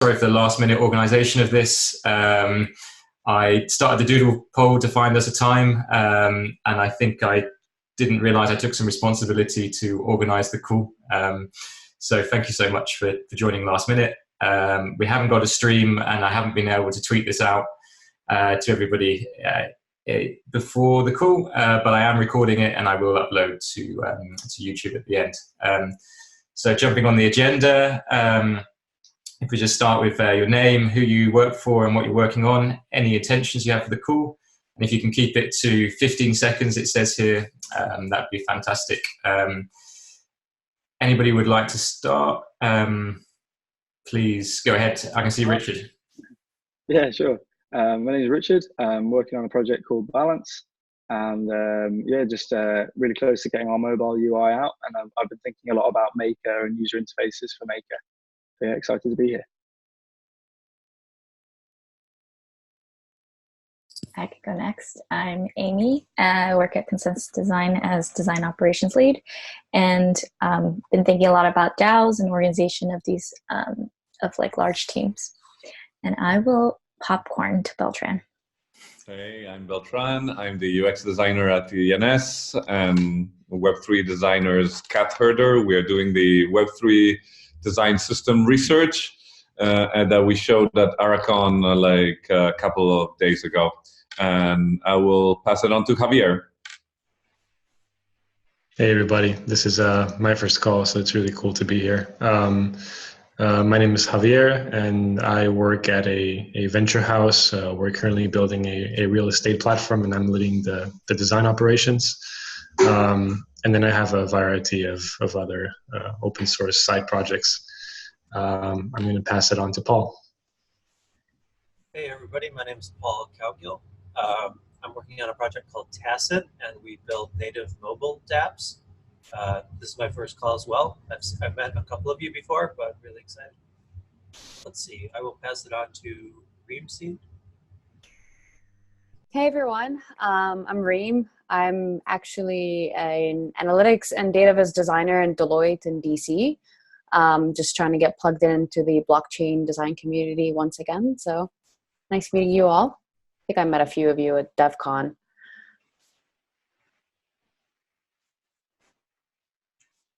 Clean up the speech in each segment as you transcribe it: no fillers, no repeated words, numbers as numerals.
Sorry for the last minute organization of this. I started the Doodle poll to find us a time, and I think I didn't realize I took some responsibility to organize the call. So thank you so much for joining last minute. We haven't got a stream, and I haven't been able to tweet this out to everybody before the call, but I am recording it and I will upload to YouTube at the end. So jumping on the agenda, if we just start with your name, who you work for and what you're working on, any intentions you have for the call, and if you can keep it to 15 seconds, it says here, that'd be fantastic. Anybody would like to start? Please go ahead. I can see Richard. Yeah, sure. My name is Richard. I'm working on a project called Balance, and yeah, just really close to getting our mobile UI out. And I've been thinking a lot about Maker and user interfaces for Maker. So yeah, excited to be here. I could go next. I'm Amy. I work at Consensus Design as Design Operations Lead, and been thinking a lot about DAOs and organization of these of like large teams. And I will popcorn to Beltran. Hey, I'm Beltran. I'm the UX designer at the ENS and Web3 designers cat herder. We are doing the Web3 design system research and that we showed at Aracon like a couple of days ago. And I will pass it on to Javier. Hey everybody, this is my first call, so it's really cool to be here. My name is Javier, and I work at a venture house. We're currently building a real estate platform, and I'm leading the design operations. And then I have a variety of other open source side projects. I'm going to pass it on to Paul. Hey everybody, my name is Paul Cowgill. I'm working on a project called Tacit, and we build native mobile dApps. This is my first call as well. I've met a couple of you before, but really excited. Let's see, I will pass it on to reemseed. Hey everyone, I'm Reem. I'm actually an analytics and database designer in Deloitte in DC. Just trying to get plugged into the blockchain design community once again. So nice meeting you all. I think I met a few of you at Devcon.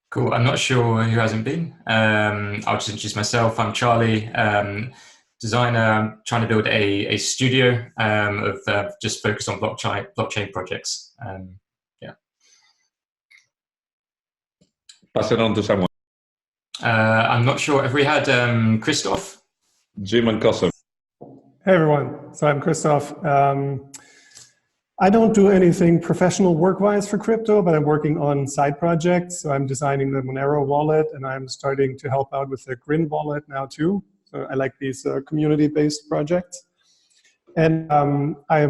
Cool. I'm not sure who hasn't been. I'll just introduce myself. I'm Charlie, designer. I'm trying to build a studio of just focused on blockchain projects. Yeah. Pass it on to someone. I'm not sure. Have we had Christoph? Jim and Kossam. Hey everyone. So I'm Christoph. I don't do anything professional work-wise for crypto, but I'm working on side projects. So I'm designing the Monero wallet, and I'm starting to help out with the Grin wallet now too. So I like these community-based projects. And I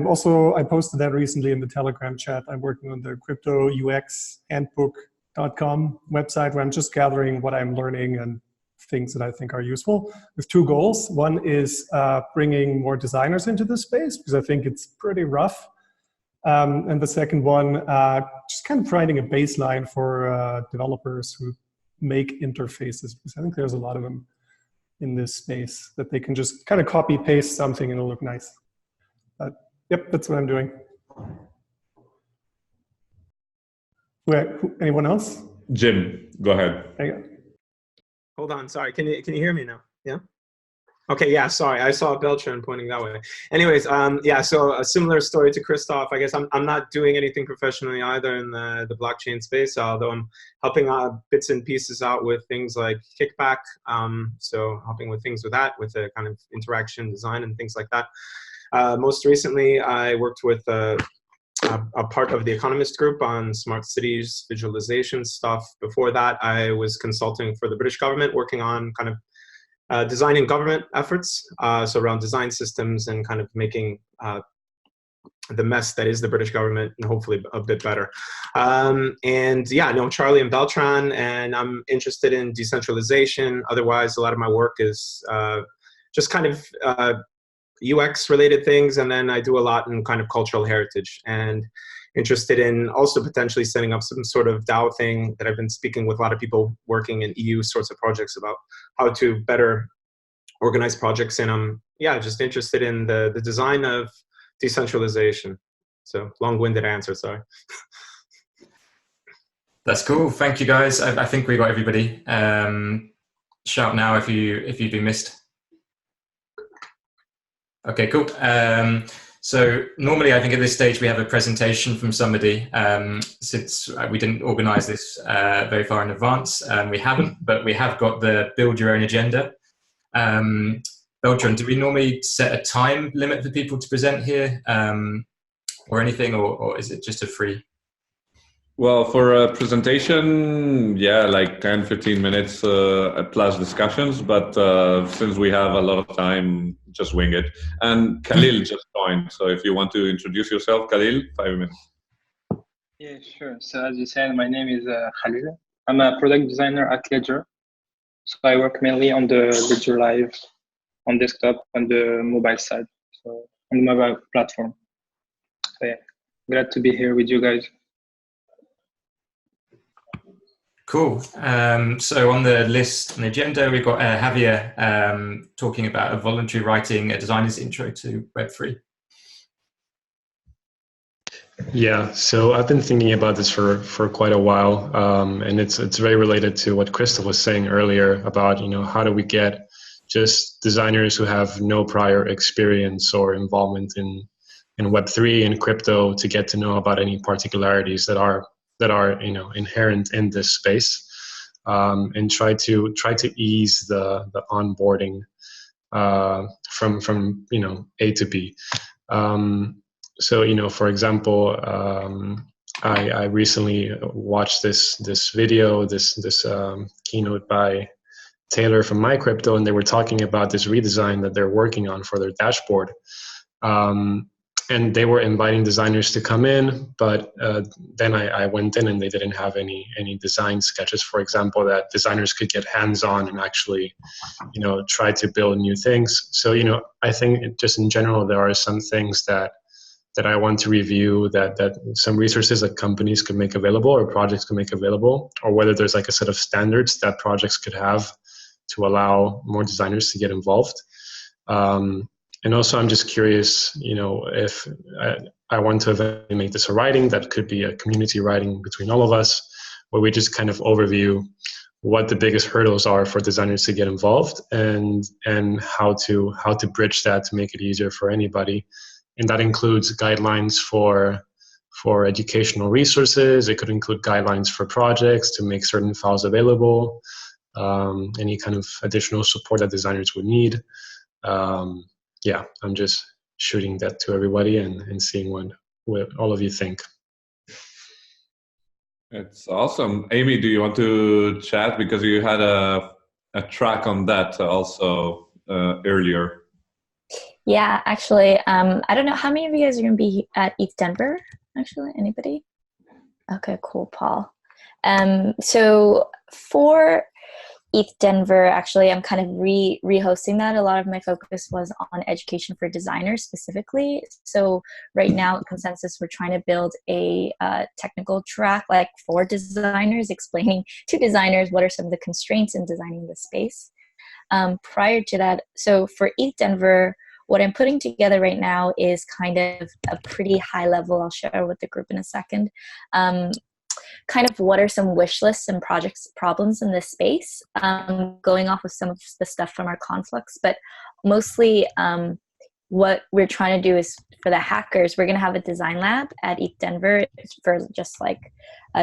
posted that recently in the Telegram chat. I'm working on the crypto UX handbook.com website, where I'm just gathering what I'm learning and things that I think are useful, with two goals. One is bringing more designers into this space, because I think it's pretty rough. And the second one, just kind of providing a baseline for developers who make interfaces, because I think there's a lot of them in this space that they can just kind of copy paste something and it'll look nice. But yep, that's what I'm doing. Anyone else? Jim, go ahead. There you go. Hold on, sorry. Can you hear me now? Yeah. Okay, yeah, sorry. I saw Beltran pointing that way. Anyways, yeah, so a similar story to Christoph. I guess I'm not doing anything professionally either in the blockchain space, although I'm helping bits and pieces out with things like Kickback. So helping with things with that, with the kind of interaction design and things like that. Most recently, I worked with a part of the Economist Group on smart cities visualization stuff. Before that, I was consulting for the British government, working on kind of designing government efforts, so around design systems and kind of making the mess that is the British government and hopefully a bit better. And yeah, I know Charlie and Beltran, and I'm interested in decentralization. Otherwise, a lot of my work is just kind of UX related things, and then I do a lot in kind of cultural heritage, and interested in also potentially setting up some sort of DAO thing that I've been speaking with a lot of people working in EU sorts of projects about how to better organize projects, and I'm just interested in the design of decentralization. So long-winded answer, sorry. That's cool. Thank you, guys. I think we got everybody. Shout now if you've been missed. Okay, cool. So normally, I think at this stage we have a presentation from somebody. Since we didn't organise this very far in advance, we haven't, but we have got the build your own agenda. Beltran, do we normally set a time limit for people to present here, or anything, or is it just a free? Well, for a presentation, yeah, like 10, 15 minutes plus discussions. But since we have a lot of time, just wing it. And Khalil just joined. So if you want to introduce yourself, Khalil, 5 minutes. Yeah, sure. So as you said, my name is Khalil. I'm a product designer at Ledger. So I work mainly on the Ledger Live, on desktop, on the mobile side, so on the mobile platform. So yeah, glad to be here with you guys. Cool. So on the list, on the agenda, we've got Javier talking about a voluntary writing a designer's intro to Web3. Yeah, so I've been thinking about this for quite a while, and it's very related to what Krista was saying earlier about, how do we get just designers who have no prior experience or involvement in Web3 and crypto to get to know about any particularities that are inherent in this space, and try to ease the onboarding from A to B. So for example, I recently watched this video, this keynote by Taylor from MyCrypto, and they were talking about this redesign that they're working on for their dashboard. And they were inviting designers to come in, but then I went in and they didn't have any design sketches, for example, that designers could get hands-on and actually, try to build new things. So, I think just in general, there are some things that I want to review, that some resources that companies could make available or projects could make available, or whether there's like a set of standards that projects could have to allow more designers to get involved. And also, I'm just curious, if I want to eventually make this a writing that could be a community writing between all of us, where we just kind of overview what the biggest hurdles are for designers to get involved, and how to bridge that to make it easier for anybody. And that includes guidelines for educational resources. It could include guidelines for projects to make certain files available, any kind of additional support that designers would need. Yeah, I'm just shooting that to everybody and seeing what all of you think. It's awesome. Amy, do you want to chat? Because you had a track on that also earlier. Yeah, actually, I don't know how many of you guys are going to be at ETHDenver, actually. Anybody? Okay, cool, Paul. So for ETHDenver, actually, I'm kind of re-hosting that. A lot of my focus was on education for designers specifically. So right now at Consensus, we're trying to build a technical track like for designers, explaining to designers what are some of the constraints in designing the space. Prior to that, so for ETHDenver, what I'm putting together right now is kind of a pretty high level. I'll share with the group in a second. Kind of what are some wish lists and problems in this space, going off of some of the stuff from our conflux, but mostly what we're trying to do is for the hackers, we're going to have a design lab at ETHDenver for just like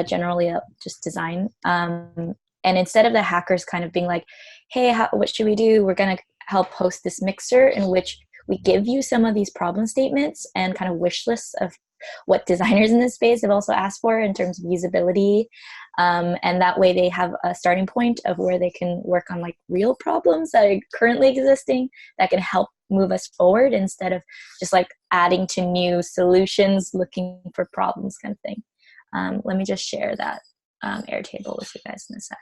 generally just design. And instead of the hackers kind of being like, hey, what should we do? We're going to help host this mixer in which we give you some of these problem statements and kind of wish lists of what designers in this space have also asked for in terms of usability. And that way they have a starting point of where they can work on like real problems that are currently existing that can help move us forward instead of just like adding to new solutions, looking for problems kind of thing. Let me just share that Airtable with you guys in a sec.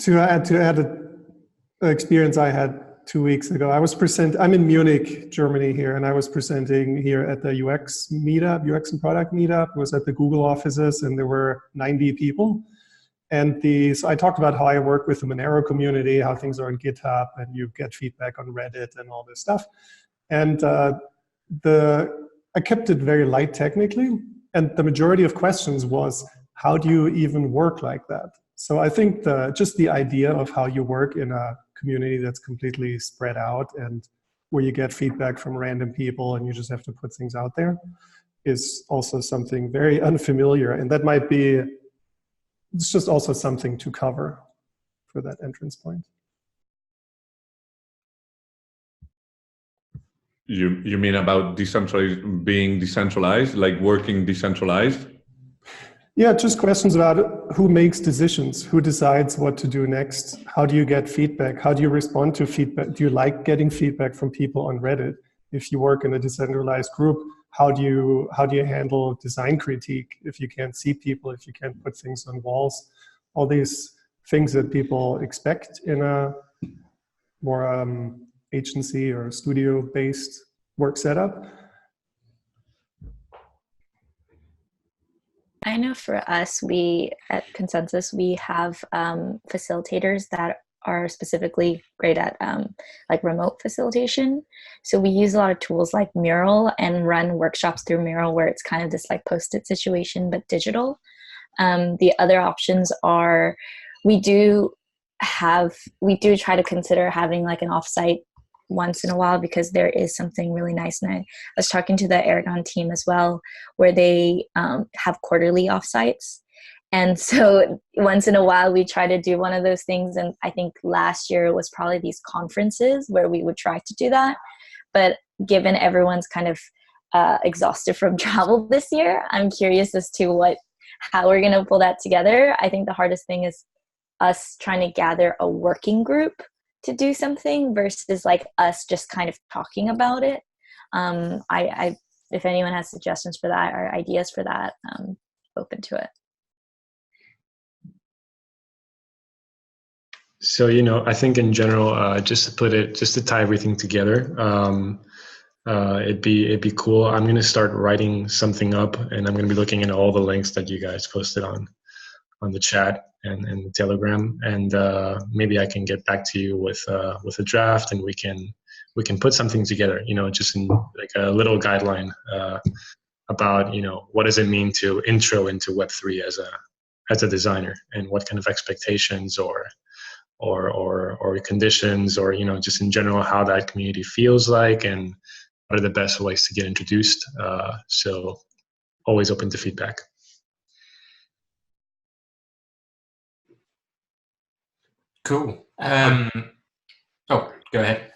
To add an experience I had 2 weeks ago. I'm in Munich, Germany here, and I was presenting here at the UX meetup, UX and product meetup. It was at the Google offices, and there were 90 people. And so I talked about how I work with the Monero community, how things are on GitHub, and you get feedback on Reddit and all this stuff. And I kept it very light technically, and the majority of questions was, how do you even work like that? So I think just the idea of how you work in a community that's completely spread out and where you get feedback from random people and you just have to put things out there is also something very unfamiliar. And that might be, it's just also something to cover for that entrance point. You mean about being decentralized, like working decentralized? Yeah, just questions about who makes decisions, who decides what to do next, how do you get feedback, how do you respond to feedback, do you like getting feedback from people on Reddit? If you work in a decentralized group, how do you handle design critique if you can't see people, if you can't put things on walls? All these things that people expect in a more agency or studio-based work setup. I know for us, we at Consensus, we have facilitators that are specifically great at like remote facilitation. So we use a lot of tools like Mural and run workshops through Mural where it's kind of this like post-it situation, but digital. The other options are we do try to consider having like an offsite once in a while because there is something really nice. And I was talking to the Aragon team as well, where they have quarterly offsites. And so once in a while we try to do one of those things. And I think last year was probably these conferences where we would try to do that. But given everyone's kind of exhausted from travel this year, I'm curious as to how we're going to pull that together. I think the hardest thing is us trying to gather a working group to do something versus like us just kind of talking about it. If anyone has suggestions for that or ideas for that, I'm open to it. So, I think in general, just to tie everything together, it'd be cool. I'm going to start writing something up, and I'm going to be looking at all the links that you guys posted on the chat and the Telegram, and maybe I can get back to you with a draft, and we can put something together. Just in like a little guideline about what does it mean to intro into Web3 as a designer, and what kind of expectations or conditions, or just in general how that community feels like, and what are the best ways to get introduced. So always open to feedback. Cool. Oh, go ahead.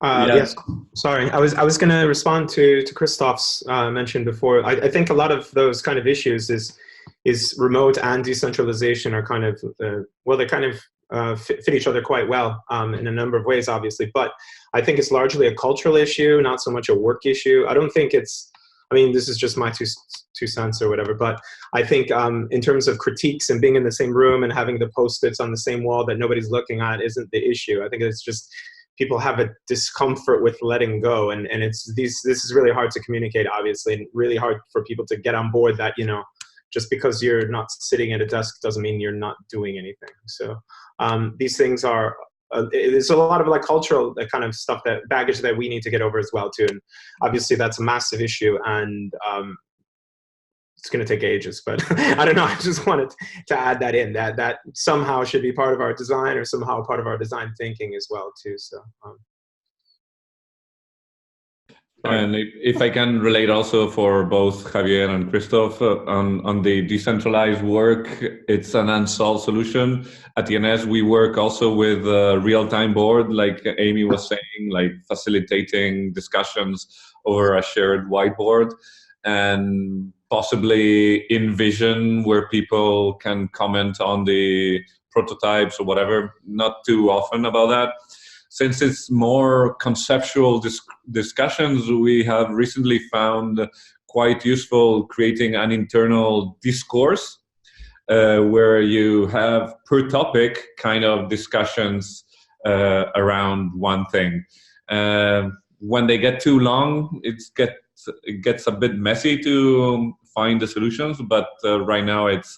Yes. Sorry, I was going to respond to Christoph's mention before. I think a lot of those kind of issues is remote and decentralization are kind of they kind of fit each other quite well in a number of ways, obviously. But I think it's largely a cultural issue, not so much a work issue. I don't think it's. I mean, this is just my two cents or whatever, but I think in terms of critiques and being in the same room and having the Post-its on the same wall that nobody's looking at isn't the issue. I think it's just people have a discomfort with letting go, and this is really hard to communicate, obviously, and really hard for people to get on board that, just because you're not sitting at a desk doesn't mean you're not doing anything. So these things are, there's a lot of like cultural kind of stuff, that baggage that we need to get over as well too. And obviously that's a massive issue, and it's going to take ages, but I don't know. I just wanted to add that in, that somehow should be part of our design, or somehow part of our design thinking as well too. So. And if I can relate also for both Javier and Christoph on the decentralized work, it's an unsolved solution. At ETHDenver, we work also with a real-time board, like Amy was saying, like facilitating discussions over a shared whiteboard, and possibly InVision, where people can comment on the prototypes or whatever. Not too often about that. Since it's more conceptual discussions, we have recently found quite useful creating an internal discourse where you have per topic kind of discussions around one thing. When they get too long, it gets a bit messy to find the solutions, but right now it's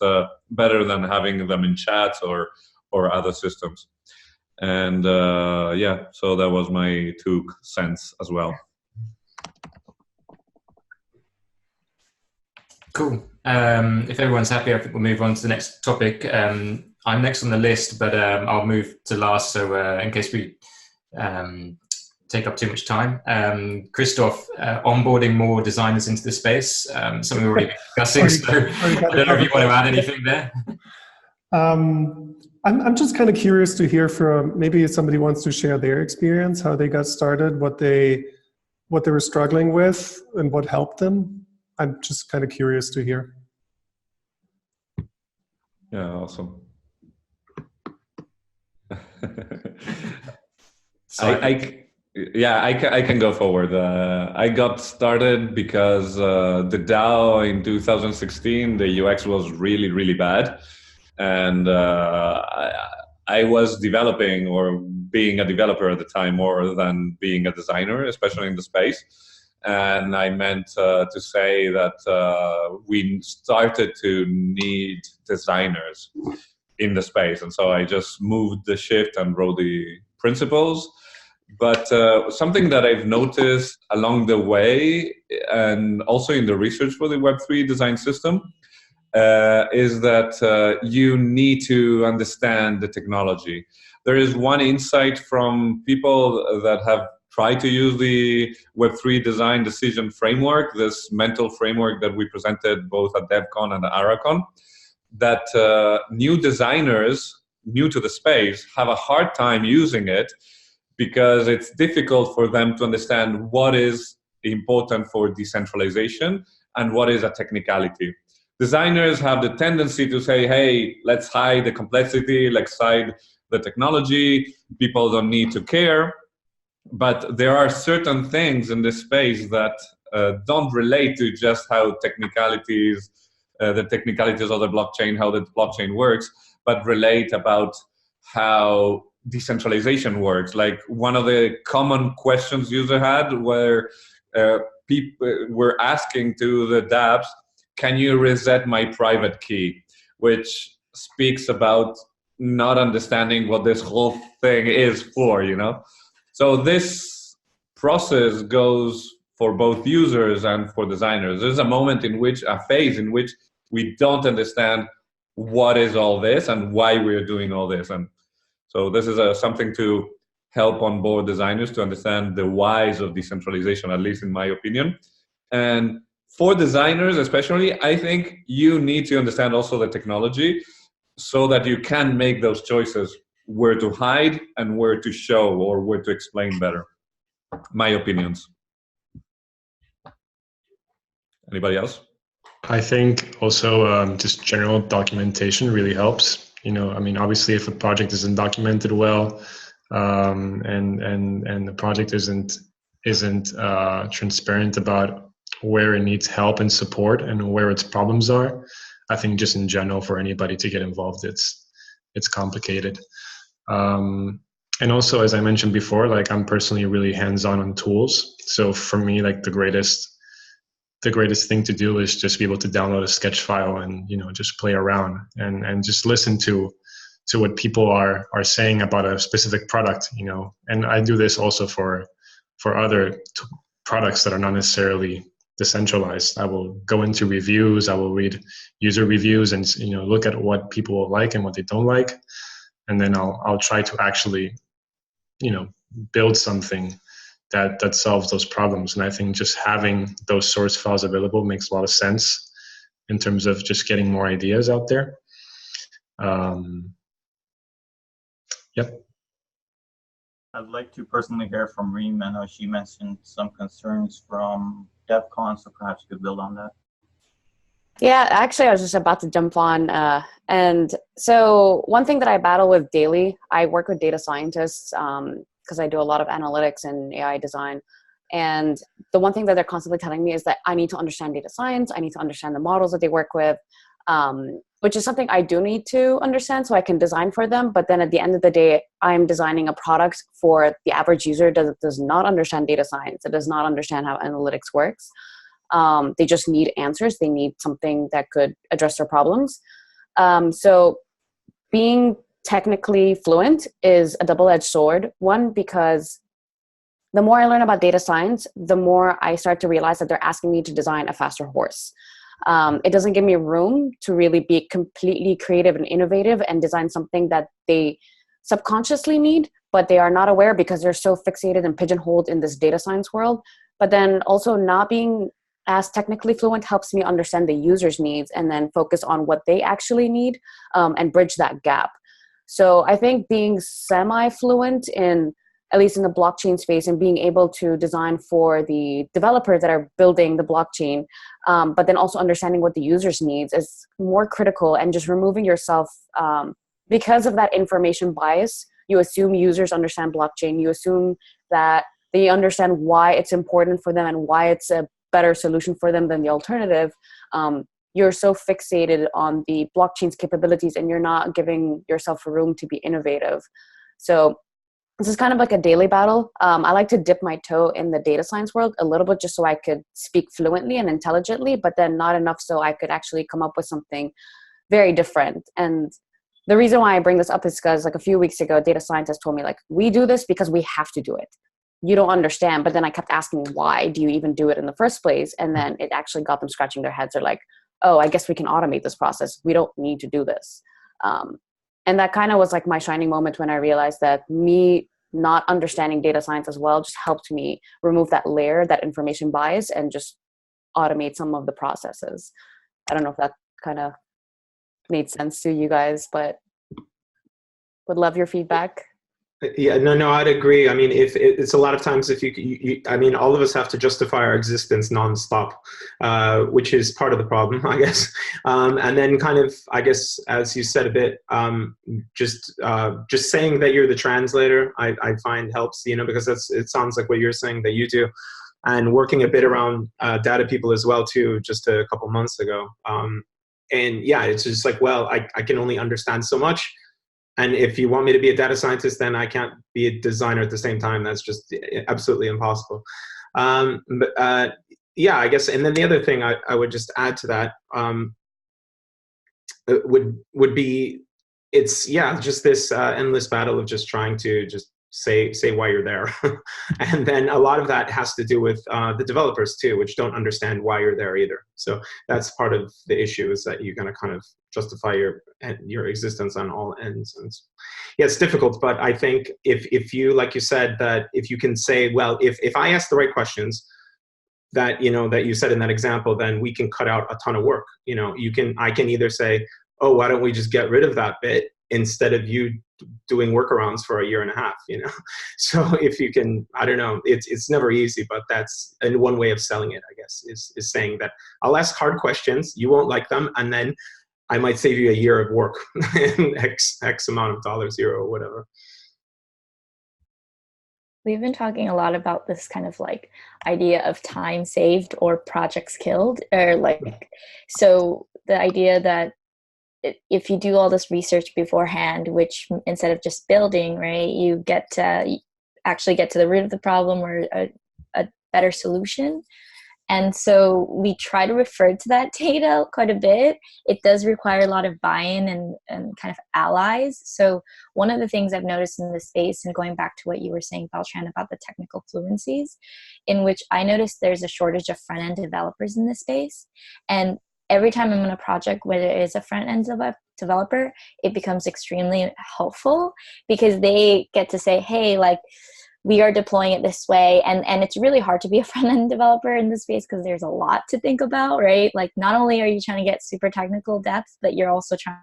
better than having them in chats or other systems. And yeah, so that was my 2 cents as well. Cool. If everyone's happy, I think we'll move on to the next topic. I'm next on the list, but I'll move to last, so in case we take up too much time. Christoph, onboarding more designers into the space, something we've already been discussing, so I don't know if you want to add anything there. I'm just kind of curious to hear from, maybe somebody wants to share their experience, how they got started, what they were struggling with, and what helped them. I'm just kind of curious to hear. Yeah, awesome. I can go forward. I got started because the DAO in 2016, the UX was really, really bad. And I was developing or being a developer at the time more than being a designer, especially in the space. And I meant to say that we started to need designers in the space. And so I just moved the shift and wrote the principles. But something that I've noticed along the way, and also in the research for the Web3 design system, is that you need to understand the technology. There is one insight from people that have tried to use the Web3 design decision framework, this mental framework that we presented both at Devcon and Aracon, that new designers, new to the space, have a hard time using it because it's difficult for them to understand what is important for decentralization and what is a technicality. Designers have the tendency to say, hey, let's hide the complexity, let's hide the technology, people don't need to care. But there are certain things in this space that don't relate to just how technicalities, the technicalities of the blockchain, how the blockchain works, but relate about how decentralization works. Like one of the common questions users had where people were asking to the dApps, can you reset my private key? Which speaks about not understanding what this whole thing is for, you know? So this process goes for both users and for designers. There's a moment in which, a phase in which we don't understand what is all this and why we're doing all this. And so this is something to help onboard designers to understand the whys of decentralization, at least in my opinion. And for designers especially, I think you need to understand also the technology so that you can make those choices, where to hide and where to show or where to explain better. My opinions. Anybody else? I think also just general documentation really helps. You know, I mean, obviously, if a project isn't documented well, and the project isn't transparent about where it needs help and support and where its problems are, I think just in general for anybody to get involved, it's complicated. And also, as I mentioned before, like I'm personally really hands-on on tools. So for me, like the greatest thing to do is just be able to download a sketch file and, you know, just play around and just listen to what people are saying about a specific product, you know. And I do this also for other products that are not necessarily decentralized. I will go into reviews, I will read user reviews and, you know, look at what people like and what they don't like. And then I'll try to actually, you know, build something that solves those problems. And I think just having those source files available makes a lot of sense in terms of just getting more ideas out there. Yep. I'd like to personally hear from Reem. I know she mentioned some concerns from Devcon, so perhaps you could build on that. Yeah, actually, I was just about to jump on. And so one thing that I battle with daily, I work with data scientists because I do a lot of analytics and AI design. And the one thing that they're constantly telling me is that I need to understand data science. I need to understand the models that they work with. which is something I do need to understand so I can design for them. But then at the end of the day, I'm designing a product for the average user that does not understand data science. It does not understand how analytics works. They just need answers. They need something that could address their problems. So being technically fluent is a double-edged sword. One, because the more I learn about data science, the more I start to realize that they're asking me to design a faster horse. It doesn't give me room to really be completely creative and innovative and design something that they subconsciously need, but they are not aware because they're so fixated and pigeonholed in this data science world. But then also not being as technically fluent helps me understand the user's needs and then focus on what they actually need and bridge that gap. So I think being semi-fluent in, at least in the blockchain space, and being able to design for the developers that are building the blockchain, but then also understanding what the users needs is more critical, and just removing yourself because of that information bias. You assume users understand blockchain. You assume that they understand why it's important for them and why it's a better solution for them than the alternative. You're so fixated on the blockchain's capabilities and you're not giving yourself room to be innovative. So this is kind of like a daily battle. I like to dip my toe in the data science world a little bit just so I could speak fluently and intelligently, but then not enough so I could actually come up with something very different. And the reason why I bring this up is because like a few weeks ago, a data scientist told me like, we do this because we have to do it. You don't understand. But then I kept asking, why do you even do it in the first place? And then it actually got them scratching their heads. They're like, oh, I guess we can automate this process. We don't need to do this. And that kind of was like my shining moment when I realized that me not understanding data science as well just helped me remove that layer, that information bias, and just automate some of the processes. I don't know if that kind of made sense to you guys, but would love your feedback. Yeah, no, I'd agree. I mean, if it's a lot of times, if I mean, all of us have to justify our existence nonstop, which is part of the problem, I guess. And then kind of, I guess, as you said a bit, just saying that you're the translator, I find helps, you know, because it sounds like what you're saying that you do, and working a bit around data people as well too, just a couple months ago. And yeah, it's just like, well, I can only understand so much. And if you want me to be a data scientist, then I can't be a designer at the same time. That's just absolutely impossible. Yeah, I guess. And then the other thing I would just add to that would be, it's, yeah, just this endless battle of just trying to just say why you're there. And then a lot of that has to do with the developers too, which don't understand why you're there either. So that's part of the issue, is that you're going to kind of justify your existence on all ends. And yeah, it's difficult, but I think if you, like you said, that if you can say, well, if I ask the right questions that, you know, that you said in that example, then we can cut out a ton of work. You know, I can either say, oh, why don't we just get rid of that bit instead of you doing workarounds for a year and a half, you know? So if you can, I don't know, it's never easy, but that's one way of selling it, I guess, is saying that I'll ask hard questions, you won't like them, and then I might save you a year of work, X amount of dollars, euro, or whatever. We've been talking a lot about this kind of like idea of time saved or projects killed, or like, so the idea that if you do all this research beforehand, which instead of just building, right, you get to actually get to the root of the problem or a better solution. And so we try to refer to that data quite a bit. It does require a lot of buy-in and kind of allies. So one of the things I've noticed in this space, and going back to what you were saying, Beltran, about the technical fluencies, in which I noticed there's a shortage of front-end developers in this space. And every time I'm in a project where there is a front-end developer, it becomes extremely helpful because they get to say, hey, like, we are deploying it this way. And it's really hard to be a front-end developer in this space because there's a lot to think about, right? Like, not only are you trying to get super technical depth, but you're also trying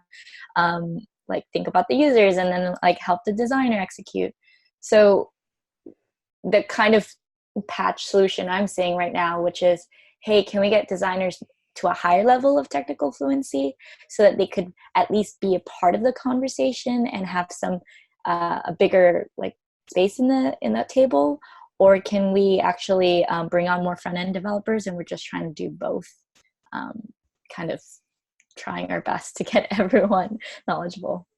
to like think about the users and then like help the designer execute. So the kind of patch solution I'm seeing right now, which is, hey, can we get designers to a higher level of technical fluency so that they could at least be a part of the conversation and have some a bigger like space in that table? Or can we actually bring on more front-end developers and we're just trying to do both kind of trying our best to get everyone knowledgeable.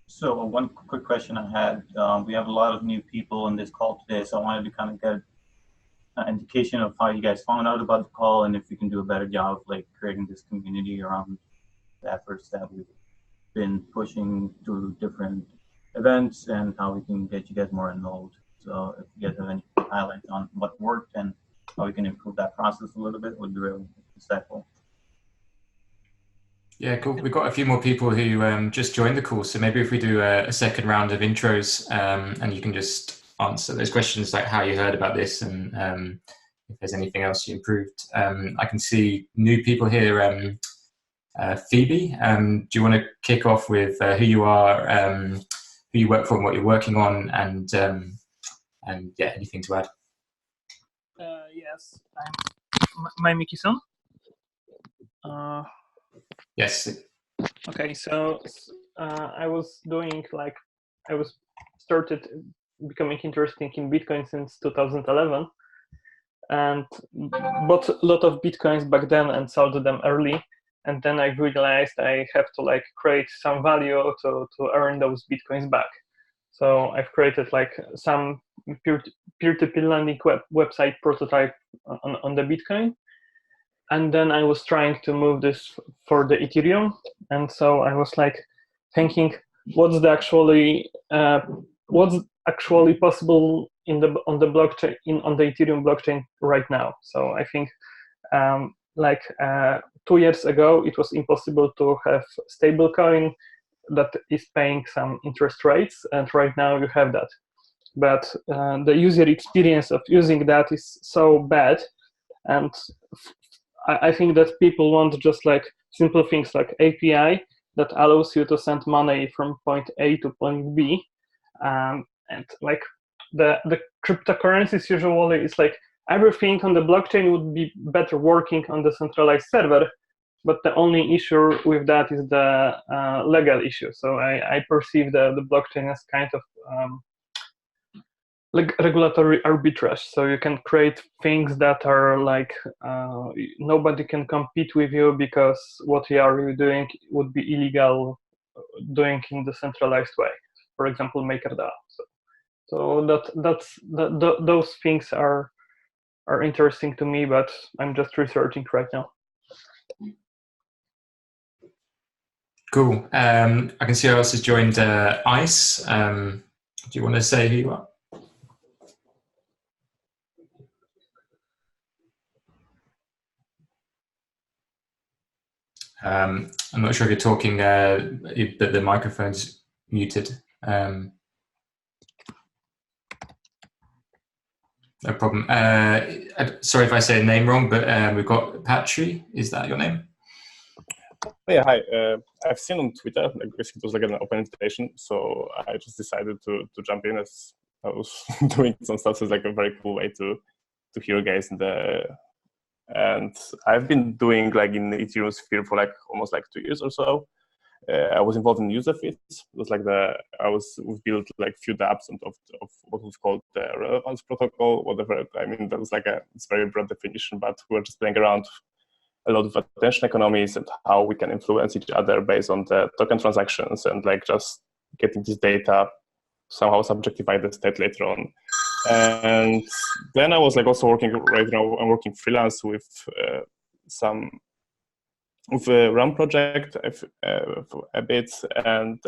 So one quick question I had, we have a lot of new people in this call today, so I wanted to kind of get an indication of how you guys found out about the call and if you can do a better job of like creating this community around the efforts that we've been pushing through different events and how we can get you guys more involved. So if you guys have any highlights on what worked and how we can improve that process a little bit, would be really insightful. Yeah, cool. We've got a few more people who just joined the call, so maybe if we do a second round of intros, and you can just answer those questions like how you heard about this and if there's anything else you improved. I can see new people here. Phoebe, do you want to kick off with who you are, who you work for, and what you're working on, and yeah, anything to add? Yes, my mic is on. Yes. Okay, so I was doing started becoming interested in Bitcoin since 2011, and bought a lot of Bitcoins back then and sold them early. And then I realized I have to like create some value to earn those Bitcoins back. So I've created like some peer-to-peer lending website prototype on the Bitcoin. And then I was trying to move this for the Ethereum. And so I was like thinking, what's actually possible on the blockchain, on the Ethereum blockchain right now. So I think 2 years ago, it was impossible to have stablecoin that is paying some interest rates, and right now you have that. But the user experience of using that is so bad, and I think that people want just like simple things like API that allows you to send money from point A to point B, and like the cryptocurrencies usually is like everything on the blockchain would be better working on the centralized server, but the only issue with that is the legal issue. So I perceive the blockchain as kind of like regulatory arbitrage. So you can create things that are like nobody can compete with you because what you are doing would be illegal doing in the centralized way. For example, MakerDAO. So those things are interesting to me, but I'm just researching right now. Cool. I can see who else has joined ICE. Do you want to say who you are? I'm not sure if you're talking, but the microphone's muted. No problem. Sorry if I say a name wrong, but we've got Patry. Is that your name? Yeah, hi. I've seen on Twitter, like basically it was like an open invitation, so I just decided to jump in as I was doing some stuff. So it's like a very cool way to hear guys in the. And I've been doing like in the Ethereum sphere for like almost like 2 years or so. I was involved in user feeds. It was like we built like few dApps of what was called the relevance protocol, whatever. I mean, that was like it's a very broad definition, but we were just playing around a lot of attention economies and how we can influence each other based on the token transactions and like just getting this data, somehow subjectify the state later on. And then I was like also working right now. I'm working freelance with a RAM project a bit and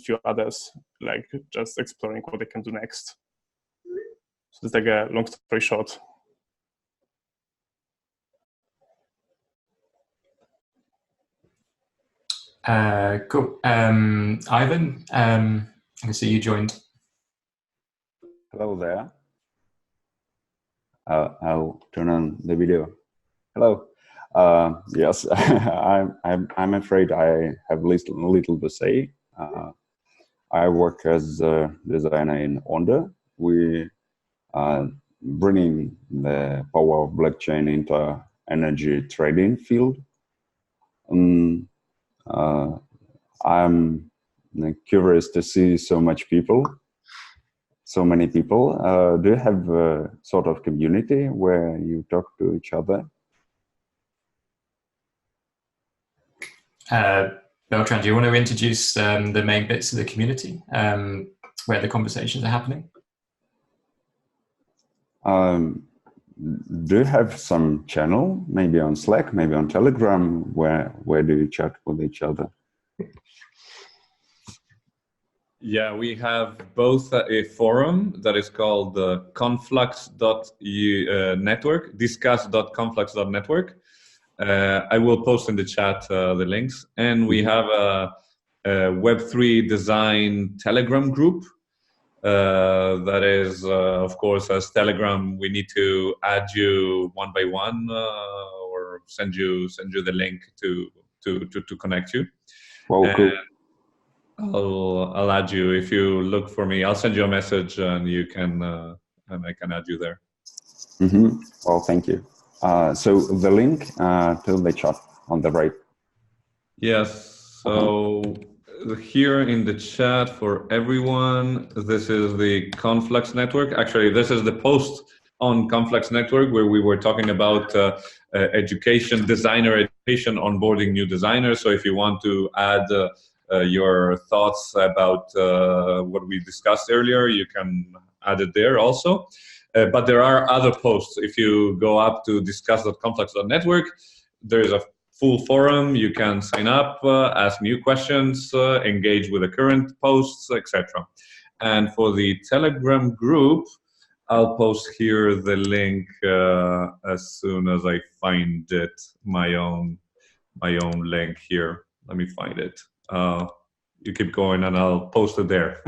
few others, like just exploring what I can do next. So it's like a long story short. Cool. Ivan, I can see you joined. Hello there. I'll turn on the video. Hello. Yes, I'm afraid I have little to say. I work as a designer in Onda. We are bringing the power of blockchain into energy trading field. I'm curious to see so many people. Do you have a sort of community where you talk to each other? Beltran, do you want to introduce the main bits of the community where the conversations are happening? Do you have some channel, maybe on Slack, maybe on Telegram, where do you chat with each other? Yeah, we have both a forum that is called conflux.network, discuss.conflux.network. I will post in the chat the links. And we have a Web3 design Telegram group. That is, of course, as Telegram, we need to add you one by one or send you the link to connect you. Well, cool. I'll add you if you look for me. I'll send you a message and you can and I can add you there. Well, thank you. So the link to the chat on the right. Yes. So here in the chat for everyone, this is the Conflux network. Actually, this is the post on Conflux network where we were talking about education, designer education, onboarding new designers. So if you want to add your thoughts about what we discussed earlier, you can add it there also. But there are other posts. If you go up to discuss.conflux.network, there's a full forum. You can sign up, ask new questions, engage with the current posts, etc. And for the Telegram group, I'll post here the link as soon as I find it. My own link here. Let me find it. You keep going, and I'll post it there.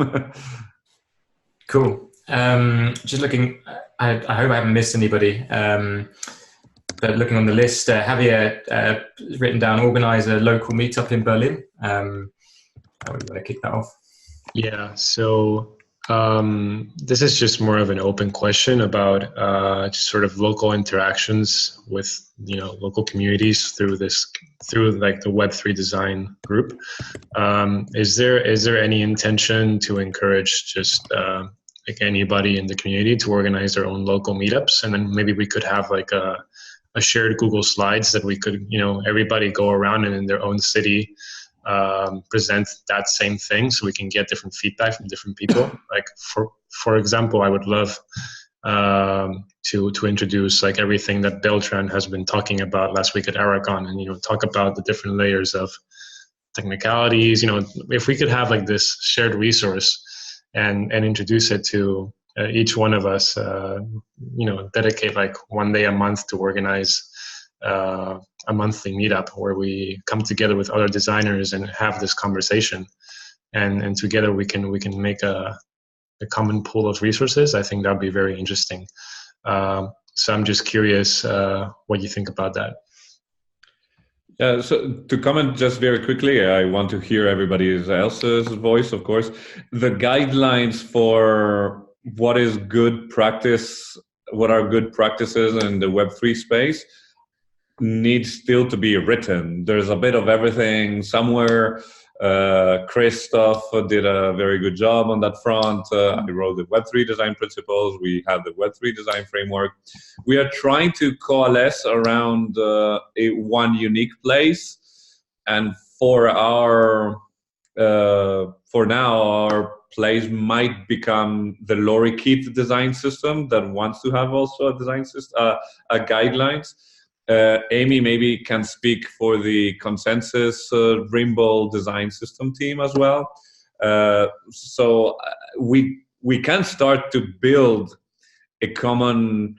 Cool. Just looking, I hope I haven't missed anybody. But looking on the list, Javier has written down organize a local meetup in Berlin. How are you going to kick that off? Yeah, so this is just more of an open question about just sort of local interactions with local communities through like the Web3 design group. Is there any intention to encourage just like anybody in the community to organize their own local meetups, and then maybe we could have like a shared Google Slides that we could everybody go around and in their own city present that same thing, so we can get different feedback from different people. Like for example, I would love to introduce like everything that Beltran has been talking about last week at Aracon, and talk about the different layers of technicalities. If we could have like this shared resource and introduce it to each one of us, dedicate like one day a month to organize a monthly meetup where we come together with other designers and have this conversation, and together we can make a common pool of resources. I think that would be very interesting. So I'm just curious what you think about that. So to comment just very quickly, I want to hear everybody else's voice, of course. The guidelines for what is good practice, what are good practices in the Web3 space, needs still to be written. There's a bit of everything somewhere. Christoph did a very good job on that front. I wrote the Web3 design principles. We have the Web3 design framework. We are trying to coalesce around one unique place. And for now, our place might become the Lorikeet design system that wants to have also a design system, guidelines. Amy maybe can speak for the consensus Reem design system team as well. So we can start to build a common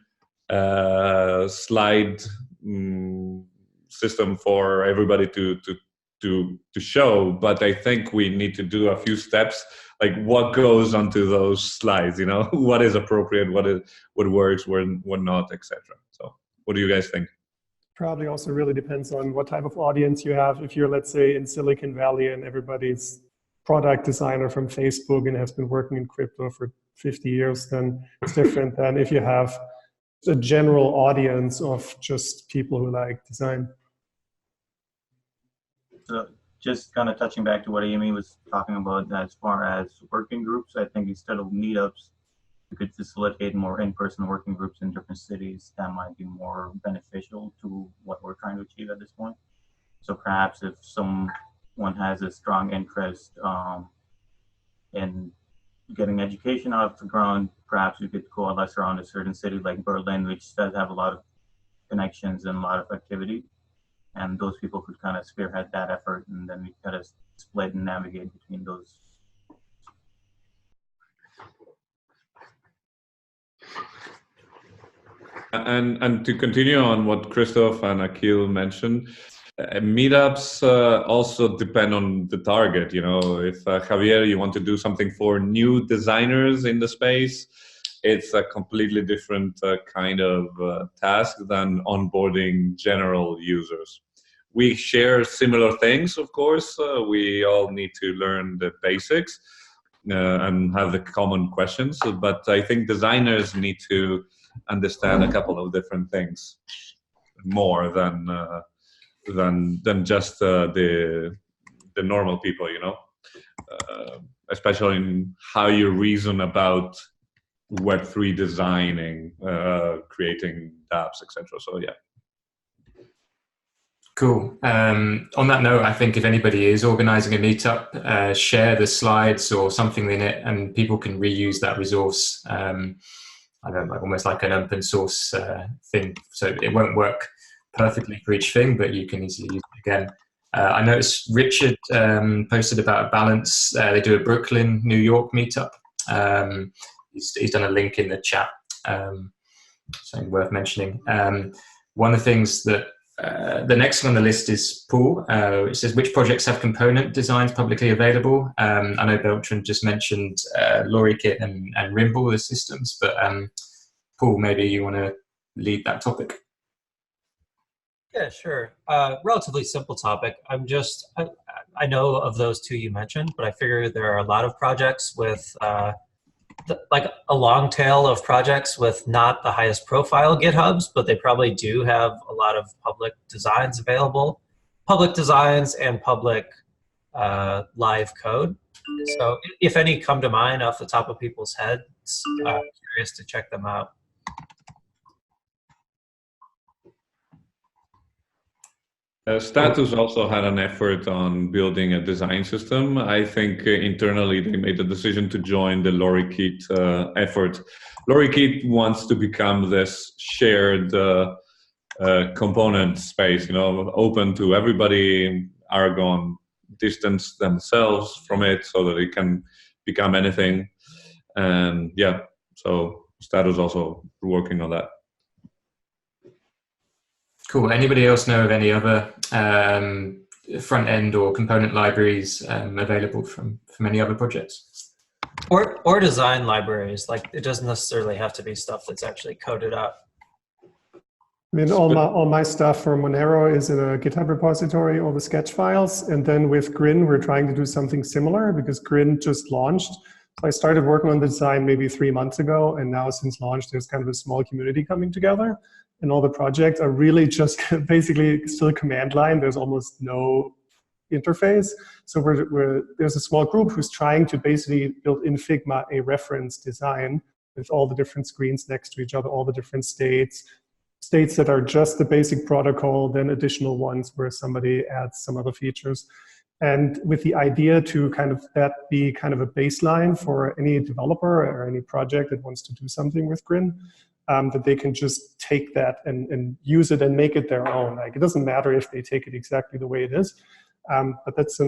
slide system for everybody to show, but I think we need to do a few steps, like what goes onto those slides, what is appropriate, what works, what not, etc. So what do you guys think? Probably also really depends on what type of audience you have. If you're, let's say, in Silicon Valley and everybody's product designer from Facebook and has been working in crypto for 50 years, then it's different than if you have a general audience of just people who like design. So just kind of touching back to what Amy was talking about as far as working groups, I think instead of meetups, we could facilitate more in-person working groups in different cities. That might be more beneficial to what we're trying to achieve at this point. So perhaps if someone has a strong interest in getting education off the ground, perhaps we could coalesce around a certain city like Berlin, which does have a lot of connections and a lot of activity. And those people could kind of spearhead that effort, and then we kind of split and navigate between those. And to continue on what Christoph and Akil mentioned, meetups also depend on the target. You know, if Javier, you want to do something for new designers in the space, it's a completely different kind of task than onboarding general users. We share similar things, of course. We all need to learn the basics and have the common questions. But I think designers need to understand a couple of different things more than just the normal people, you know, especially in how you reason about Web3 designing, creating dApps, etc. So yeah. Cool. On that note, I think if anybody is organizing a meetup, share the slides or something in it, and people can reuse that resource. I don't know, almost like an open source thing. So it won't work perfectly for each thing, but you can easily use it again. I noticed Richard posted about Balance. They do a Brooklyn, New York meetup. He's done a link in the chat, something worth mentioning. One of the things that the next one on the list is Paul. It says, which projects have component designs publicly available? I know Beltran just mentioned Lorikit and Rimble, the systems, but Paul, maybe you want to lead that topic. Yeah, sure. Relatively simple topic. I know of those two you mentioned, but I figure there are a lot of projects with like a long tail of projects with not the highest profile GitHubs, but they probably do have a lot of public designs available, public designs and public live code. So if any come to mind off the top of people's heads, I'm curious to check them out. Status also had an effort on building a design system. I think internally they made the decision to join the Lorikit effort. Lorikit wants to become this shared component space, you know, open to everybody. Aragon distance themselves from it so that it can become anything. And yeah, so Status also working on that. Cool. Anybody else know of any other front-end or component libraries available from any other projects? Or design libraries. Like, it doesn't necessarily have to be stuff that's actually coded up. I mean, all my stuff for Monero is in a GitHub repository, all the sketch files. And then with Grin, we're trying to do something similar because Grin just launched. So I started working on the design maybe 3 months ago. And now since launch, there's kind of a small community coming together. And all the projects are really just basically still command line. There's almost no interface. So there's a small group who's trying to basically build in Figma a reference design with all the different screens next to each other, all the different states that are just the basic protocol, then additional ones where somebody adds some other features. And with the idea to kind of that be kind of a baseline for any developer or any project that wants to do something with Grin, that they can just take that and use it and make it their own. Like, it doesn't matter if they take it exactly the way it is, but it's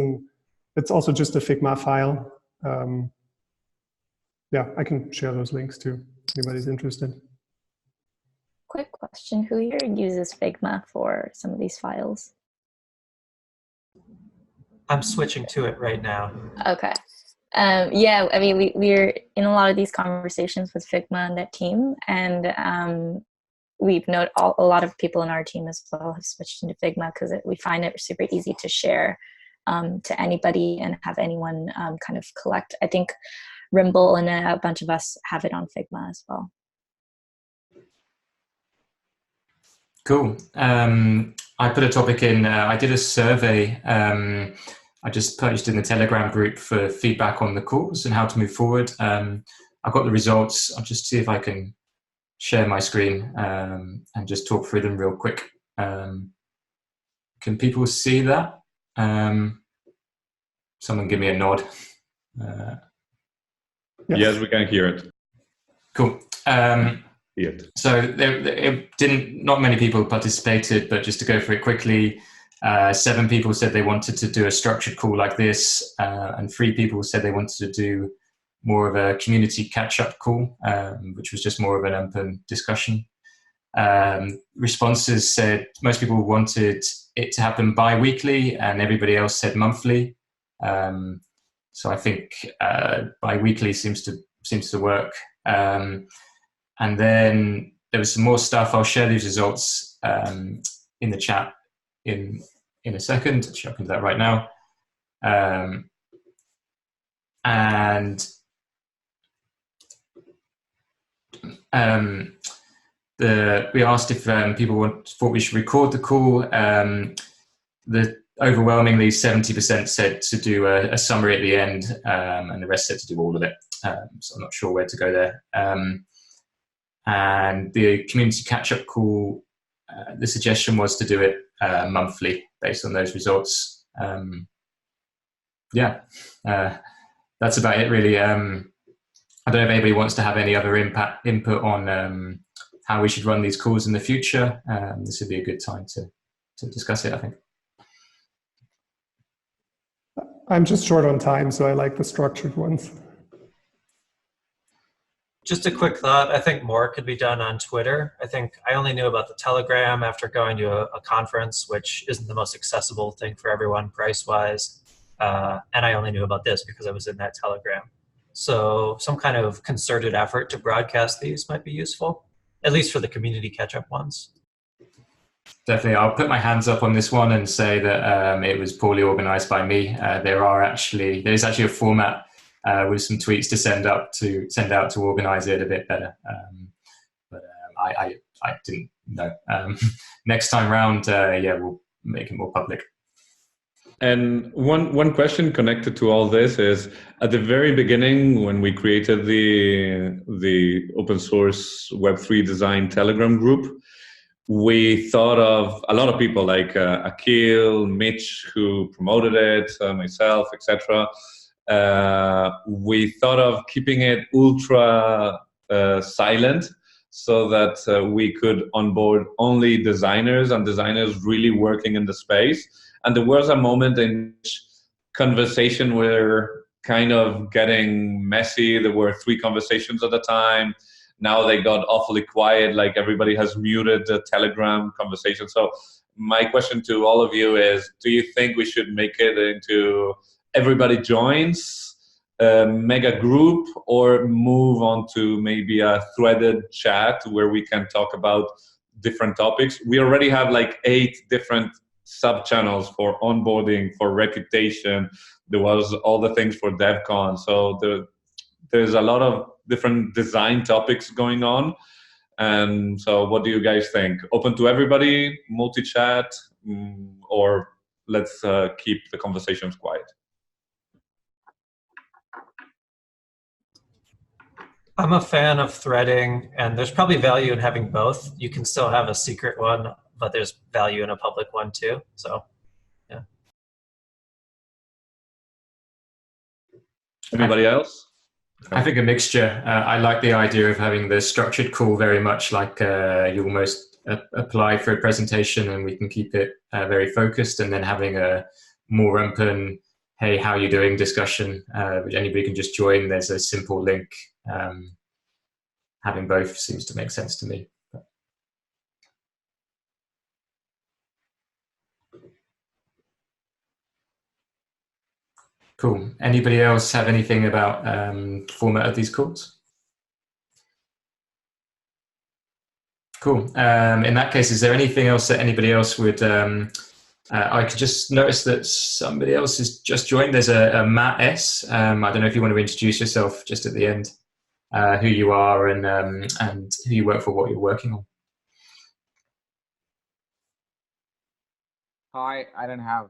also just a Figma file. Yeah, I can share those links too, if anybody's interested. Quick question, who here uses Figma for some of these files? I'm switching to it right now. Okay. Yeah, I mean, we're in a lot of these conversations with Figma and that team, and we've noted a lot of people in our team as well have switched into Figma because we find it super easy to share to anybody and have anyone kind of collect. I think Rimble and a bunch of us have it on Figma as well. Cool. I put a topic in, I did a survey I just posted in the Telegram group for feedback on the course and how to move forward. I've got the results. I'll just see if I can share my screen and just talk through them real quick. Okay, Can people see that? Someone give me a nod. Yes, we can hear it. Cool. So not many people participated, but just to go through it quickly, 7 people said they wanted to do a structured call like this, and 3 people said they wanted to do more of a community catch-up call, which was just more of an open discussion. Responses said most people wanted it to happen bi-weekly, and everybody else said monthly. So I think bi-weekly seems to work. And then there was some more stuff. I'll share these results in the chat in a second. Actually, I'll do that right now. We asked if people thought we should record the call. The overwhelmingly 70% said to do a summary at the end, and the rest said to do all of it. So I'm not sure where to go there. And the community catch-up call, the suggestion was to do it monthly based on those results. That's about it really. I don't know if anybody wants to have any other input on how we should run these calls in the future. This would be a good time to discuss it, I think. I'm just short on time, so I like the structured ones. Just a quick thought. I think more could be done on Twitter. I think I only knew about the Telegram after going to a conference, which isn't the most accessible thing for everyone price-wise. And I only knew about this because I was in that Telegram. So some kind of concerted effort to broadcast these might be useful, at least for the community catch-up ones. Definitely. I'll put my hands up on this one and say that it was poorly organized by me. There's actually a format with some tweets to send out to organize it a bit better. I didn't know. Next time round, we'll make it more public. And one question connected to all this is, at the very beginning, when we created the open source Web3 design Telegram group, we thought of a lot of people like Akil, Mitch, who promoted it, myself, etc. We thought of keeping it ultra silent so that we could onboard only designers and designers really working in the space. And there was a moment in which conversation were kind of getting messy. There were 3 conversations at a time. Now they got awfully quiet, like everybody has muted the Telegram conversation. So my question to all of you is, do you think we should make it into everybody joins a mega group, or move on to maybe a threaded chat where we can talk about different topics? We already have like 8 different sub-channels for onboarding, for reputation. There was all the things for Devcon. So there's a lot of different design topics going on. And so what do you guys think? Open to everybody, multi-chat, or let's keep the conversations quiet? I'm a fan of threading, and there's probably value in having both. You can still have a secret one, but there's value in a public one too. So, yeah. Anybody else? I think a mixture. I like the idea of having the structured call very much like you almost apply for a presentation, and we can keep it very focused, and then having a more open, hey, how are you doing discussion, which anybody can just join. There's a simple link. Having both seems to make sense to me. Cool. Anybody else have anything about format of these calls? Cool. In that case, is there anything else that anybody else would? I could just notice that somebody else has just joined. There's a Matt S. I don't know if you want to introduce yourself just at the end, who you are and who you work for, what you're working on. Hi, I don't have.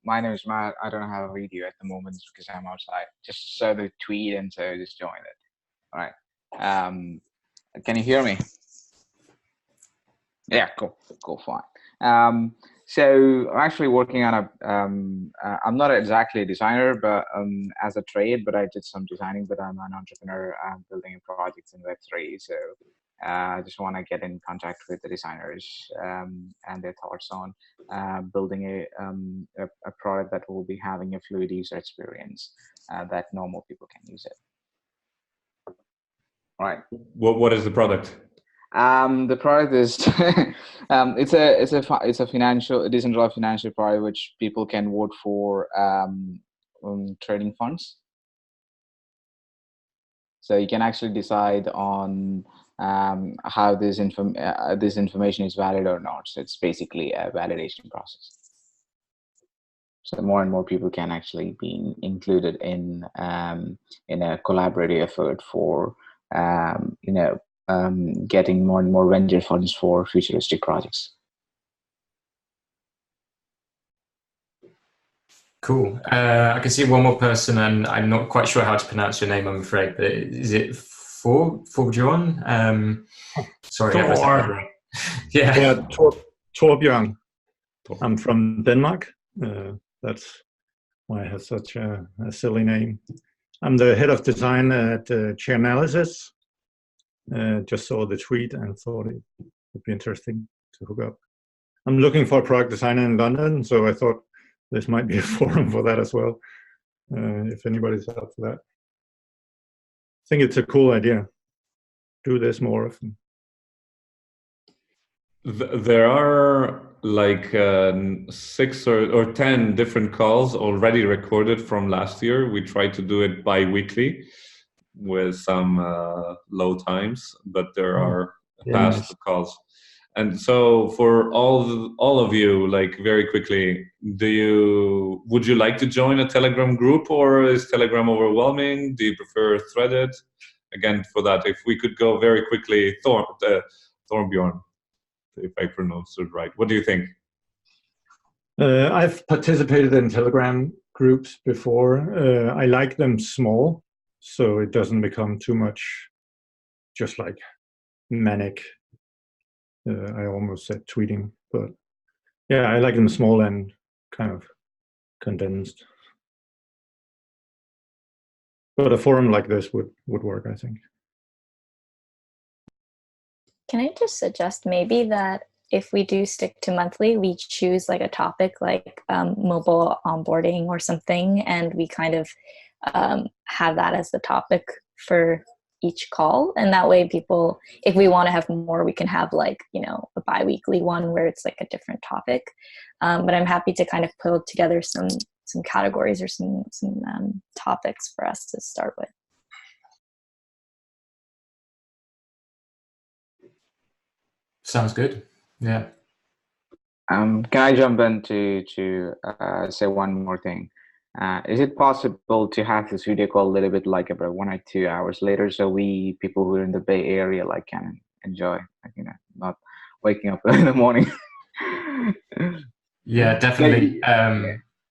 My name is Matt. I don't have a video at the moment because I'm outside. Just saw the tweet and so just joined it. All right. Can you hear me? Yeah, cool, fine. So I'm actually working on a, I'm not exactly a designer, but as a trade, but I did some designing, but I'm an entrepreneur. I'm building projects in Web3. So I just want to get in contact with the designers and their thoughts on building a product that will be having a fluid user experience that normal people can use it. All right. What is the product? The product is it's a decentralized financial product which people can vote for trading funds. So you can actually decide on how this information is valid or not. So it's basically a validation process. So more and more people can actually be included in a collaborative effort for getting more and more venture funds for futuristic projects. Cool. I can see one more person, and I'm not quite sure how to pronounce your name, I'm afraid, but is it Torbjorn? Sorry, yeah, Torbjorn. I'm from Denmark. That's why I have such a silly name. I'm the head of design at Chainalysis. Just saw the tweet and thought it would be interesting to hook up. I'm looking for a product designer in London, so I thought this might be a forum for that as well, if anybody's up for that. I think it's a cool idea. Do this more often. There are like 6 or 10 different calls already recorded from last year. We tried to do it bi-weekly with some low times, but there are past calls. And so for all of you, like very quickly, would you like to join a Telegram group, or is Telegram overwhelming? Do you prefer threaded? Again, for that, if we could go very quickly, Thorbjorn, if I pronounced it right. What do you think? I've participated in Telegram groups before. I like them small, so it doesn't become too much just like manic. I almost said tweeting, but yeah, I like them small and kind of condensed. But a forum like this would work, I think. Can I just suggest maybe that if we do stick to monthly, we choose like a topic like mobile onboarding or something, and we kind of have that as the topic for each call, and that way people, if we want to have more, we can have like, you know, a bi-weekly one where it's like a different topic. But I'm happy to kind of pull together some categories or some topics for us to start with. Sounds good. Yeah. Can I jump in to say one more thing? Is it possible to have this video call a little bit like about 1 or 2 hours later, so people who are in the Bay Area like can enjoy, like, you know, not waking up in the morning? Yeah, definitely.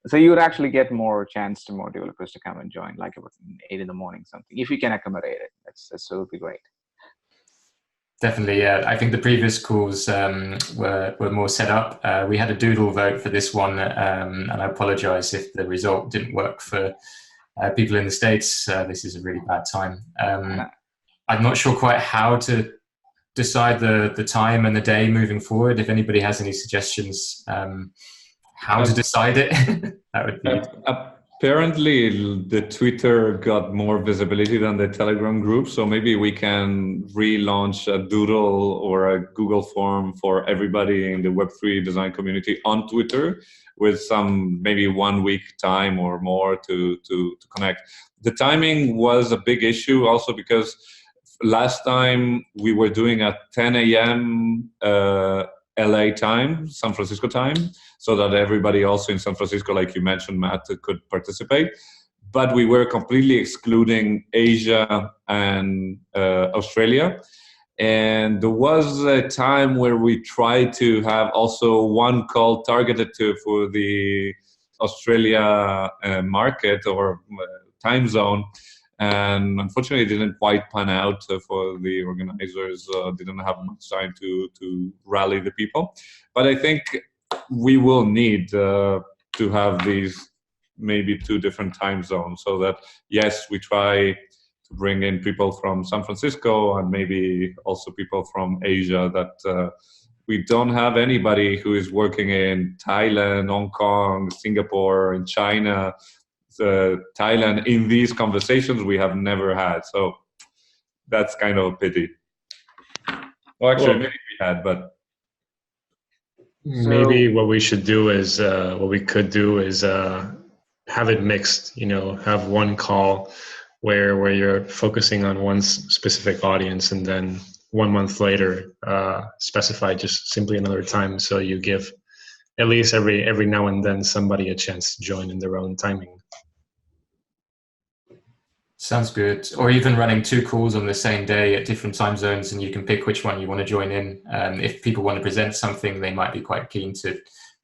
So you would actually get more chance to more developers to come and join, like about 8 in the morning, something. If you can accommodate it, that would be great. Definitely, yeah. I think the previous calls were more set up. We had a doodle vote for this one, and I apologize if the result didn't work for people in the States. This is a really bad time. I'm not sure quite how to decide the time and the day moving forward. If anybody has any suggestions how to decide it, that would be... Apparently, the Twitter got more visibility than the Telegram group, so maybe we can relaunch a doodle or a Google form for everybody in the Web3 design community on Twitter with some maybe 1 week time or more to connect. The timing was a big issue also because last time we were doing at 10 a.m. LA time, San Francisco time, so that everybody also in San Francisco, like you mentioned, Matt, could participate. But we were completely excluding Asia and Australia. And there was a time where we tried to have also one call targeted for the Australia market or time zone. And unfortunately, it didn't quite pan out for the organizers. Didn't have much time to rally the people. But I think we will need to have these maybe 2 different time zones, so that yes, we try to bring in people from San Francisco and maybe also people from Asia, that we don't have anybody who is working in Thailand, Hong Kong, Singapore, and China. Thailand in these conversations we have never had, so that's kind of a pity. Well, actually, maybe we had, but maybe what we should do is what we could do is have it mixed. You know, have one call where you're focusing on one specific audience, and then 1 month later specify just simply another time, so you give at least every now and then somebody a chance to join in their own timing. Sounds good. Or even running 2 calls on the same day at different time zones, and you can pick which one you want to join in. If people want to present something, they might be quite keen to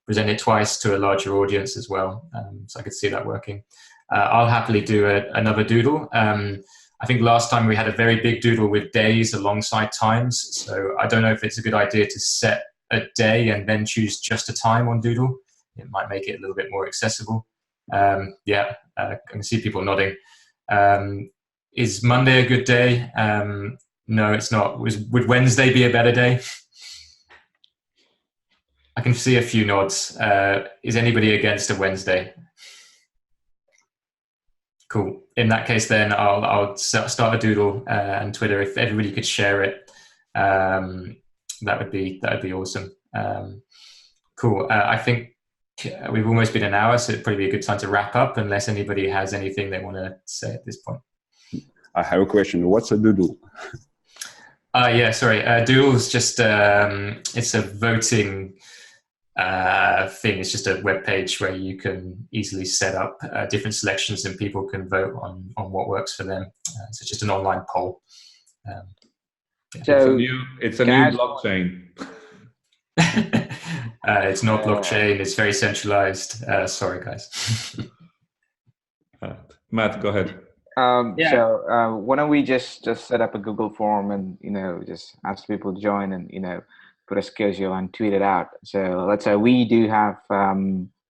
present it twice to a larger audience as well. So I could see that working. I'll happily do another doodle. I think last time we had a very big doodle with days alongside times. So I don't know if it's a good idea to set a day and then choose just a time on doodle. It might make it a little bit more accessible. Yeah, I can see people nodding. Is Monday a good day? No, it's not. Would Wednesday be a better day? I can see a few nods. Is anybody against a Wednesday? Cool. In that case, then I'll start a doodle and Twitter. If everybody could share it, that would be awesome. Cool. I think we've almost been an hour, so it'd probably be a good time to wrap up, unless anybody has anything they want to say at this point. I have a question. What's a doodle? Yeah, sorry. Doodle is just it's a voting thing. It's just a web page where you can easily set up different selections, and people can vote on what works for them. So it's just an online poll. Yeah. So it's a new blockchain. It's not blockchain. It's very centralized. Sorry, guys. Matt, go ahead. So why don't we just set up a Google form and just ask people to join and put a schedule and tweet it out. So let's say we do have a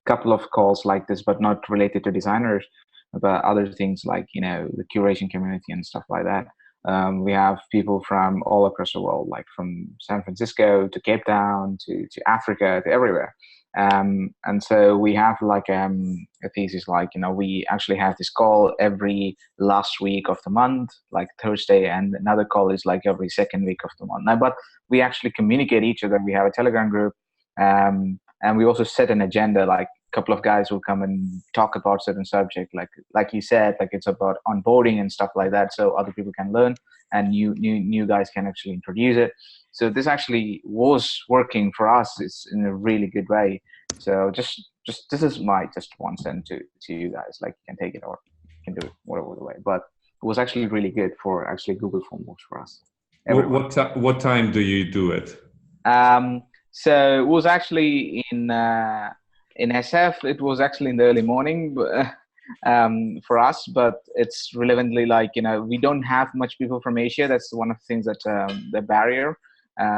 couple of calls like this, but not related to designers, but other things like the curation community and stuff like that. We have people from all across the world, like from San Francisco to Cape Town to Africa to everywhere. And so we have like a thesis, like, we actually have this call every last week of the month, like Thursday, and another call is like every second week of the month. Now, but we actually communicate each other. We have a Telegram group, and we also set an agenda, like a couple of guys will come and talk about certain subject, like you said, like it's about onboarding and stuff like that, so other people can learn and new guys can actually introduce it. So this actually was working for us. It's in a really good way. So just this is my just 1 cent to you guys. Like, you can take it or you can do it whatever the way. But it was actually really good for actually Google Form works for us. What time do you do it? So it was actually in SF. It was actually in the early morning for us, but it's relevantly like we don't have much people from Asia. That's one of the things that the barrier.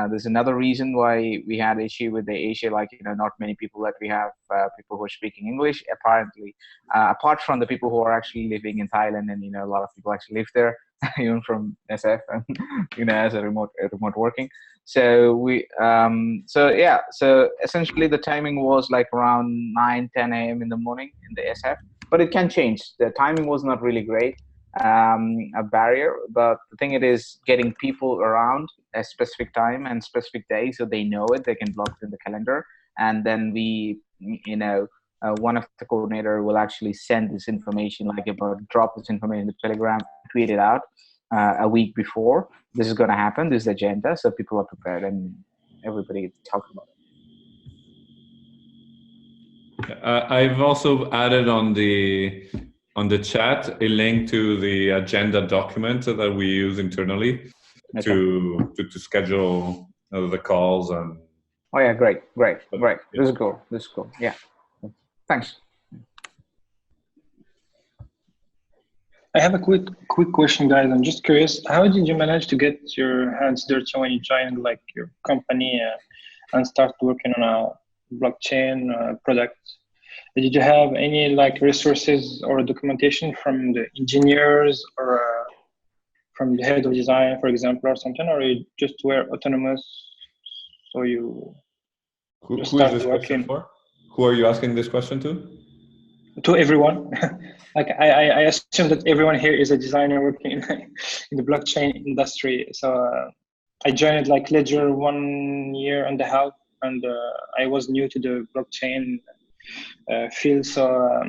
There's another reason why we had issue with the Asia, like not many people that we have people who are speaking English. Apparently, apart from the people who are actually living in Thailand, and a lot of people actually live there, even from SF, and as a remote working. So we so essentially the timing was like around 9-10 a.m. in the morning in the SF, but it can change. The timing was not really great. A barrier, but the thing it is getting people around a specific time and specific day, so they know it, they can block it in the calendar, and then we one of the coordinator will actually send this information, like drop this information in the Telegram, tweet it out a week before this is going to happen, this is the agenda, so people are prepared and everybody talks about it. I've also added on the chat a link to the agenda document that we use internally to schedule the calls and. Oh yeah, great. This is cool. Yeah, thanks. I have a quick question, guys. I'm just curious. How did you manage to get your hands dirty when you joined like your company and start working on blockchain product. Did you have any like resources or documentation from the engineers or from the head of design, for example, or something, or you just were autonomous, so you Who just is start this question working? for? Who are you asking this question to? To everyone. Like I assume that everyone here is a designer working in the blockchain industry. So I joined like Ledger 1 year and a half, and I was new to the blockchain field. So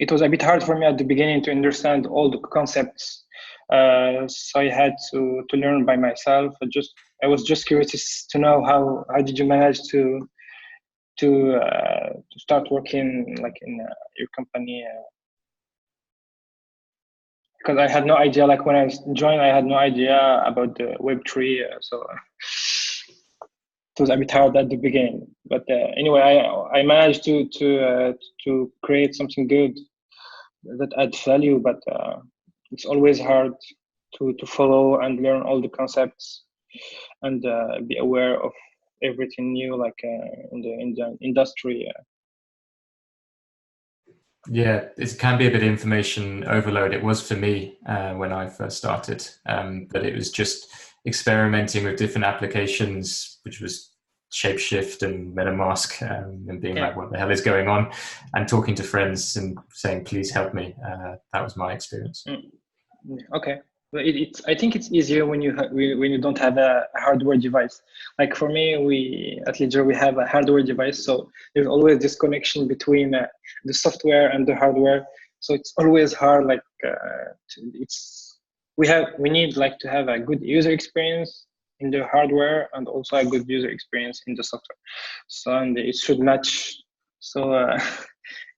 it was a bit hard for me at the beginning to understand all the concepts. So I had to learn by myself. I was just curious to know how did you manage to start working like in your company, because I had no idea, like when I joined I had no idea about the Web3, so it was a bit hard at the beginning, but anyway I managed to create something good that adds value, but it's always hard to follow and learn all the concepts and be aware of everything new, like in the industry. Yeah, it can be a bit of information overload. It was for me when I first started, but it was just experimenting with different applications, which was Shapeshift and MetaMask, and being like, what the hell is going on? And talking to friends and saying, please help me. That was my experience. Okay. I think it's easier when you don't have a hardware device. Like for me, at Ledger we have a hardware device, so there's always this connection between the software and the hardware. So it's always hard. Like we need like to have a good user experience in the hardware and also a good user experience in the software. So and it should match. So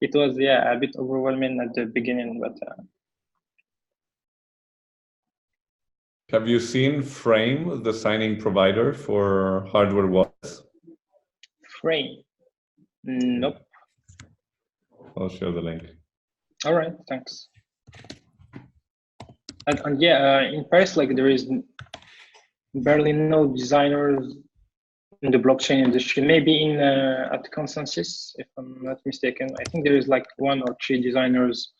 it was a bit overwhelming at the beginning, but. Have you seen Frame, the signing provider for hardware wallets? Frame? Nope. I'll show the link. All right, thanks. And in Paris, like there is barely no designers in the blockchain industry. Maybe at Consensus, if I'm not mistaken. I think there is like 1 or 3 designers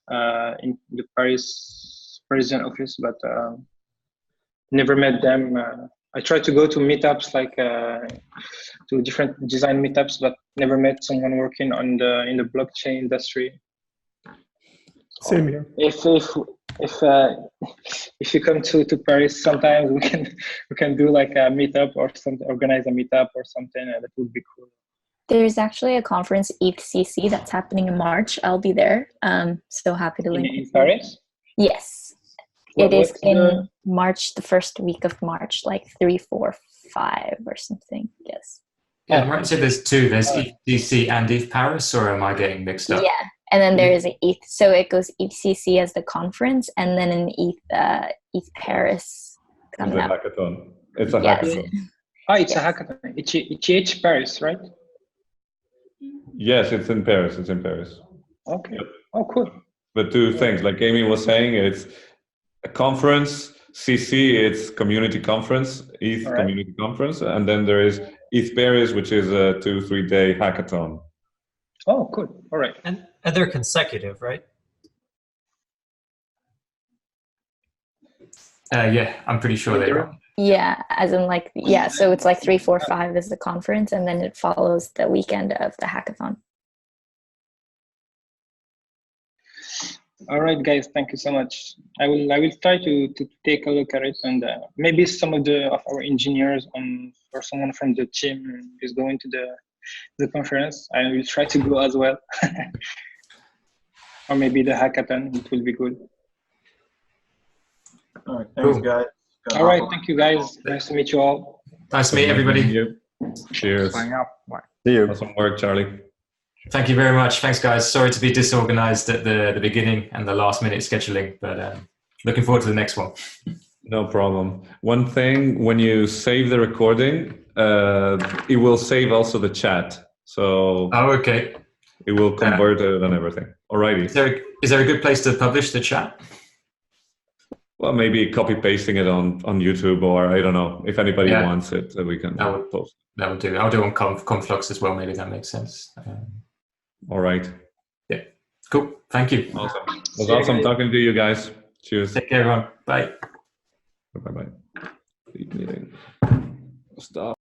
in the Parisian office, but never met them. I tried to go to meetups, like to different design meetups, but never met someone working in the blockchain industry. Same here. If you come to Paris, sometimes we can do like a meetup or something, organize a meetup or something. That would be cool. There's actually a conference, ETHCC, that's happening in March. I'll be there. So happy to link. In Paris? Yes. It is in March, the first week of March, like 3, 4, 5 or something. Yes. Yeah, right. So there's 2. There's ETHCC and ETH Paris, or am I getting mixed up? Yeah, and then there is an ETH. So it goes ETHCC as the conference, and then an ETH Paris coming up. It's a hackathon. It's a hackathon. It's a hackathon. ETH Paris, right? Yes, it's in Paris. It's in Paris. Okay. Yep. Oh, cool. But 2 things, like Amy was saying, it's a conference. CC, it's community conference, ETH community conference, and then there is ETH Paris, which is a 2-3 day hackathon. Oh, cool. All right. And they're consecutive, right? Yeah, I'm pretty sure they are. Yeah, as in like, so it's like 3, 4, 5 is the conference, and then it follows the weekend of the hackathon. All right, guys, thank you so much. I will try to take a look at it, and maybe some of our engineers or someone from the team is going to the conference. I will try to go as well, or maybe the hackathon. It will be good. All right, thanks, guys. All right, thank you, guys. Nice to meet you all. Nice to meet everybody. Cheers. See you. Awesome work, Charlie. Thank you very much. Thanks, guys. Sorry to be disorganized at the beginning and the last minute scheduling, but looking forward to the next one. No problem. One thing, when you save the recording, it will save also the chat. So okay. It will convert it and everything. Alrighty. Is there a good place to publish the chat? Well, maybe copy pasting it on YouTube, or I don't know, if anybody Yeah. wants it, we can post. That would do. I'll do on conflux as well. Maybe that makes sense. All right. Yeah. Cool. Thank you. Awesome. It was awesome talking to you guys. Cheers. Take care, everyone. Bye. Bye-bye. Leave meeting. Stop.